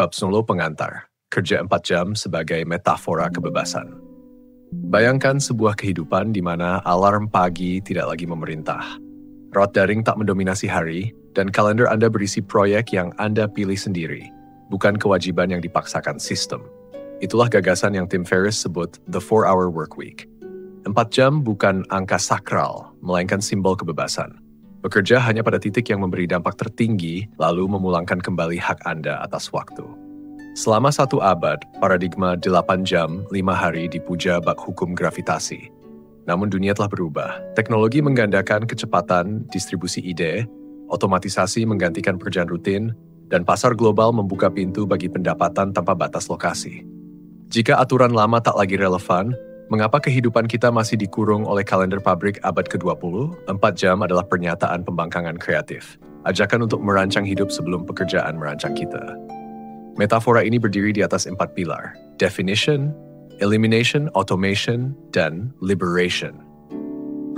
Bab solo pengantar, kerja 4 jam sebagai metafora kebebasan. Bayangkan sebuah kehidupan di mana alarm pagi tidak lagi memerintah. Rot daring tak mendominasi hari, dan kalender Anda berisi proyek yang Anda pilih sendiri, bukan kewajiban yang dipaksakan sistem. Itulah gagasan yang Tim Ferriss sebut The 4-Hour Workweek. 4 jam bukan angka sakral, melainkan simbol kebebasan. Bekerja hanya pada titik yang memberi dampak tertinggi, lalu memulangkan kembali hak Anda atas waktu. Selama 1 abad, paradigma 8 jam, 5 hari dipuja bak hukum gravitasi. Namun dunia telah berubah. Teknologi menggandakan kecepatan distribusi ide, otomatisasi menggantikan pekerjaan rutin, dan pasar global membuka pintu bagi pendapatan tanpa batas lokasi. Jika aturan lama tak lagi relevan, mengapa kehidupan kita masih dikurung oleh kalender pabrik abad ke-20? 4 jam adalah pernyataan pembangkangan kreatif. Ajakan untuk merancang hidup sebelum pekerjaan merancang kita. Metafora ini berdiri di atas 4 pilar. Definition, elimination, automation, dan liberation.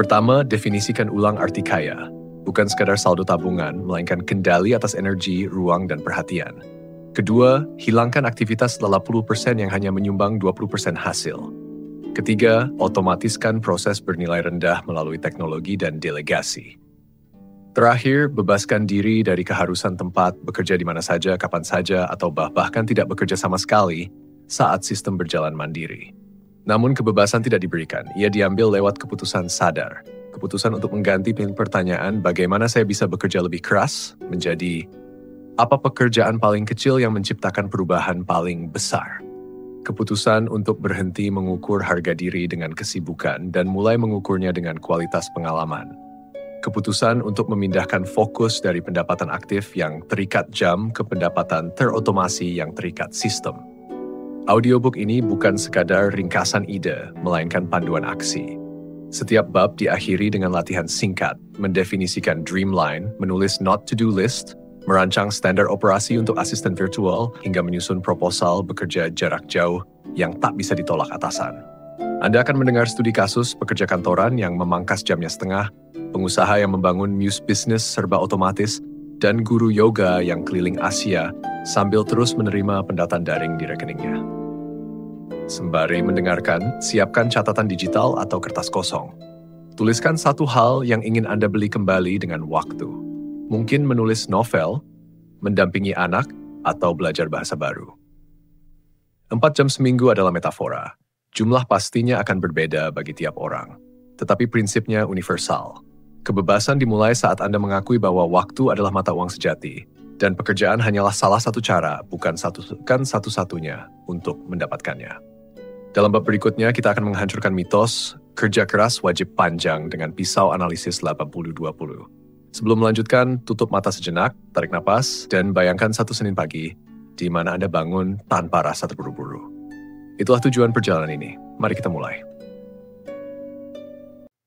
Pertama, definisikan ulang arti kaya. Bukan sekadar saldo tabungan, melainkan kendali atas energi, ruang, dan perhatian. Kedua, hilangkan aktivitas 80% yang hanya menyumbang 20% hasil. Ketiga, otomatiskan proses bernilai rendah melalui teknologi dan delegasi. Terakhir, bebaskan diri dari keharusan tempat, bekerja di mana saja, kapan saja, atau bahkan tidak bekerja sama sekali saat sistem berjalan mandiri. Namun kebebasan tidak diberikan, ia diambil lewat keputusan sadar. Keputusan untuk mengganti pertanyaan bagaimana saya bisa bekerja lebih keras menjadi apa pekerjaan paling kecil yang menciptakan perubahan paling besar. Keputusan untuk berhenti mengukur harga diri dengan kesibukan dan mulai mengukurnya dengan kualitas pengalaman. Keputusan untuk memindahkan fokus dari pendapatan aktif yang terikat jam ke pendapatan terotomasi yang terikat sistem. Audiobook ini bukan sekadar ringkasan ide, melainkan panduan aksi. Setiap bab diakhiri dengan latihan singkat, mendefinisikan dreamline, menulis not to-do list, merancang standar operasi untuk asisten virtual, hingga menyusun proposal bekerja jarak jauh yang tak bisa ditolak atasan. Anda akan mendengar studi kasus pekerja kantoran yang memangkas jamnya setengah, pengusaha yang membangun Muse Business serba otomatis, dan guru yoga yang keliling Asia sambil terus menerima pendataan daring di rekeningnya. Sembari mendengarkan, siapkan catatan digital atau kertas kosong. Tuliskan satu hal yang ingin Anda beli kembali dengan waktu. Mungkin menulis novel, mendampingi anak, atau belajar bahasa baru. 4 jam seminggu adalah metafora. Jumlah pastinya akan berbeda bagi tiap orang. Tetapi prinsipnya universal. Kebebasan dimulai saat Anda mengakui bahwa waktu adalah mata uang sejati, dan pekerjaan hanyalah salah satu cara, bukan satu-satunya untuk mendapatkannya. Dalam bab berikutnya, kita akan menghancurkan mitos, kerja keras wajib panjang dengan pisau analisis 80-20. Sebelum melanjutkan, tutup mata sejenak, tarik napas, dan bayangkan satu Senin pagi, di mana Anda bangun tanpa rasa terburu-buru. Itulah tujuan perjalanan ini. Mari kita mulai.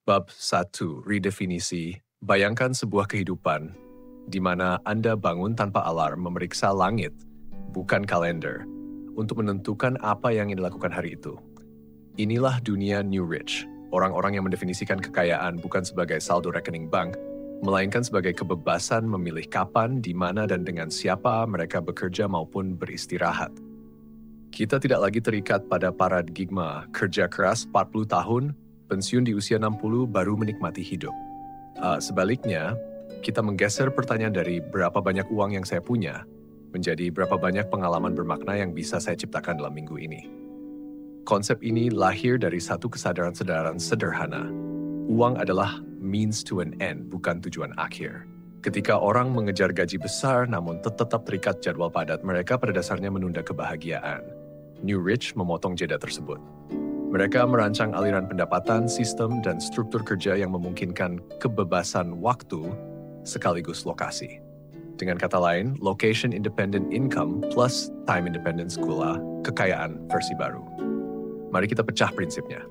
Bab 1. Redefinisi. Bayangkan sebuah kehidupan di mana Anda bangun tanpa alarm memeriksa langit, bukan kalender, untuk menentukan apa yang ingin dilakukan hari itu. Inilah dunia New Rich, orang-orang yang mendefinisikan kekayaan bukan sebagai saldo rekening bank, melainkan sebagai kebebasan memilih kapan, di mana, dan dengan siapa mereka bekerja maupun beristirahat. Kita tidak lagi terikat pada paradigma kerja keras 40 tahun, pensiun di usia 60 baru menikmati hidup. Sebaliknya, kita menggeser pertanyaan dari berapa banyak uang yang saya punya, menjadi berapa banyak pengalaman bermakna yang bisa saya ciptakan dalam minggu ini. Konsep ini lahir dari satu kesadaran sederhana. Uang adalah means to an end, bukan tujuan akhir. Ketika orang mengejar gaji besar namun tetap terikat jadwal padat, mereka pada dasarnya menunda kebahagiaan. New Rich memotong jeda tersebut. Mereka merancang aliran pendapatan, sistem, dan struktur kerja yang memungkinkan kebebasan waktu sekaligus lokasi. Dengan kata lain, location independent income plus time independent gula, kekayaan versi baru. Mari kita pecah prinsipnya.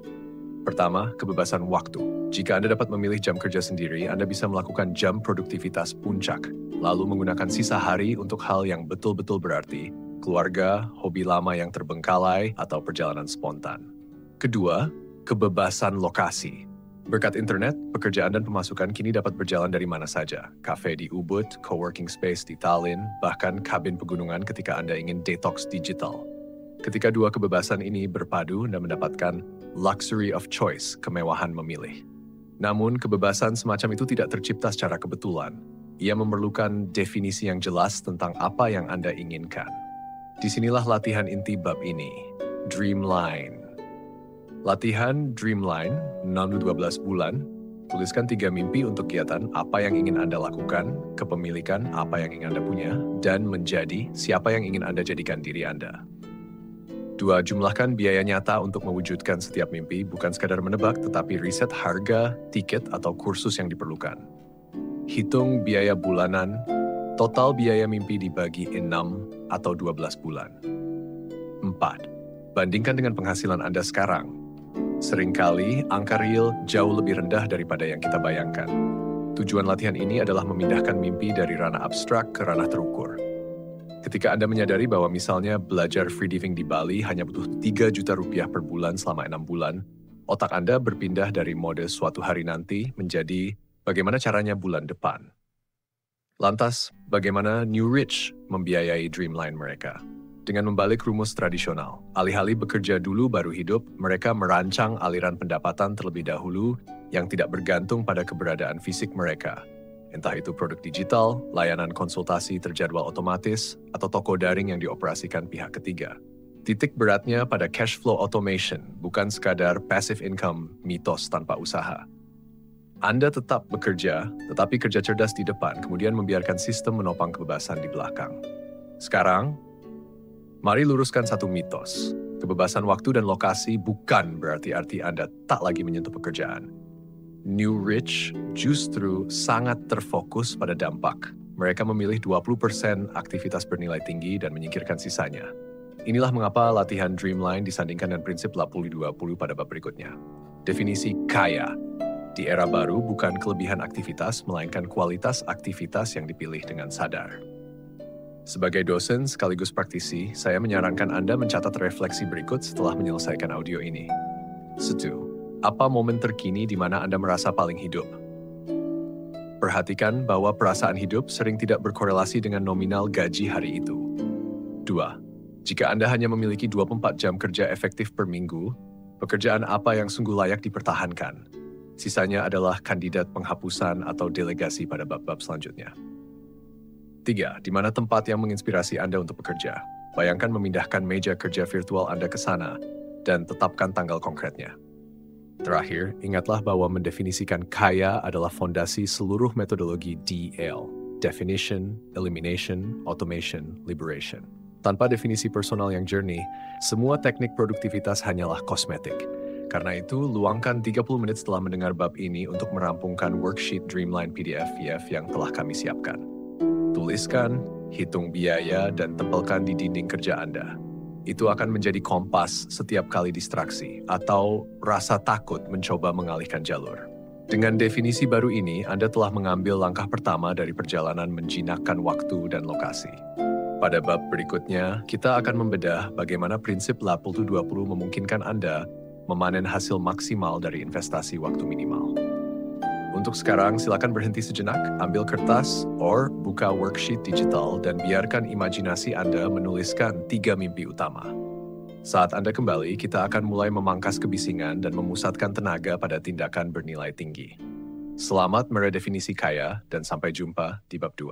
Pertama, kebebasan waktu. Jika Anda dapat memilih jam kerja sendiri, Anda bisa melakukan jam produktivitas puncak, lalu menggunakan sisa hari untuk hal yang betul-betul berarti, keluarga, hobi lama yang terbengkalai, atau perjalanan spontan. Kedua, kebebasan lokasi. Berkat internet, pekerjaan dan pemasukan kini dapat berjalan dari mana saja. Kafe di Ubud, coworking space di Tallinn, bahkan kabin pegunungan ketika Anda ingin detox digital. Ketika dua kebebasan ini berpadu, Anda mendapatkan luxury of choice, kemewahan memilih. Namun, kebebasan semacam itu tidak tercipta secara kebetulan. Ia memerlukan definisi yang jelas tentang apa yang Anda inginkan. Disinilah latihan inti bab ini, Dreamline. Latihan Dreamline, 6-12 bulan, tuliskan 3 mimpi untuk kegiatan apa yang ingin Anda lakukan, kepemilikan apa yang ingin Anda punya, dan menjadi siapa yang ingin Anda jadikan diri Anda. 2. Jumlahkan biaya nyata untuk mewujudkan setiap mimpi, bukan sekadar menebak, tetapi riset harga, tiket, atau kursus yang diperlukan. Hitung biaya bulanan, total biaya mimpi dibagi 6 atau 12 bulan. 4. Bandingkan dengan penghasilan Anda sekarang. Seringkali, angka real jauh lebih rendah daripada yang kita bayangkan. Tujuan latihan ini adalah memindahkan mimpi dari ranah abstrak ke ranah terukur. Ketika Anda menyadari bahwa misalnya belajar free diving di Bali hanya butuh 3 juta rupiah per bulan selama 6 bulan, otak Anda berpindah dari mode suatu hari nanti menjadi bagaimana caranya bulan depan. Lantas, bagaimana New Rich membiayai Dreamline mereka? Dengan membalik rumus tradisional, alih-alih bekerja dulu baru hidup, mereka merancang aliran pendapatan terlebih dahulu yang tidak bergantung pada keberadaan fisik mereka. Entah itu produk digital, layanan konsultasi terjadwal otomatis, atau toko daring yang dioperasikan pihak ketiga. Titik beratnya pada cash flow automation, bukan sekadar passive income mitos tanpa usaha. Anda tetap bekerja, tetapi kerja cerdas di depan, kemudian membiarkan sistem menopang kebebasan di belakang. Sekarang, mari luruskan satu mitos. Kebebasan waktu dan lokasi bukan berarti Anda tak lagi menyentuh pekerjaan. New Rich justru sangat terfokus pada dampak. Mereka memilih 20% aktivitas bernilai tinggi dan menyingkirkan sisanya. Inilah mengapa latihan Dreamline disandingkan dengan prinsip 80-20 pada bab berikutnya. Definisi kaya. Di era baru bukan kelebihan aktivitas, melainkan kualitas aktivitas yang dipilih dengan sadar. Sebagai dosen sekaligus praktisi, saya menyarankan Anda mencatat refleksi berikut setelah menyelesaikan audio ini. 1. Apa momen terkini di mana Anda merasa paling hidup? Perhatikan bahwa perasaan hidup sering tidak berkorelasi dengan nominal gaji hari itu. 2. Jika Anda hanya memiliki 24 jam kerja efektif per minggu, pekerjaan apa yang sungguh layak dipertahankan? Sisanya adalah kandidat penghapusan atau delegasi pada bab-bab selanjutnya. 3. Di mana tempat yang menginspirasi Anda untuk bekerja? Bayangkan memindahkan meja kerja virtual Anda ke sana dan tetapkan tanggal konkretnya. Terakhir, ingatlah bahwa mendefinisikan kaya adalah fondasi seluruh metodologi DL, Definition, Elimination, Automation, Liberation. Tanpa definisi personal yang jernih, semua teknik produktivitas hanyalah kosmetik. Karena itu, luangkan 30 menit setelah mendengar bab ini untuk merampungkan worksheet Dreamline PDF yang telah kami siapkan. Tuliskan, hitung biaya, dan tempelkan di dinding kerja Anda. Itu akan menjadi kompas setiap kali distraksi atau rasa takut mencoba mengalihkan jalur. Dengan definisi baru ini, Anda telah mengambil langkah pertama dari perjalanan menjinakkan waktu dan lokasi. Pada bab berikutnya, kita akan membedah bagaimana prinsip 80-20 memungkinkan Anda memanen hasil maksimal dari investasi waktu minimal. Untuk sekarang, silakan berhenti sejenak, ambil kertas, or buka worksheet digital dan biarkan imajinasi Anda menuliskan 3 mimpi utama. Saat Anda kembali, kita akan mulai memangkas kebisingan dan memusatkan tenaga pada tindakan bernilai tinggi. Selamat meredefinisi kaya dan sampai jumpa di bab 2.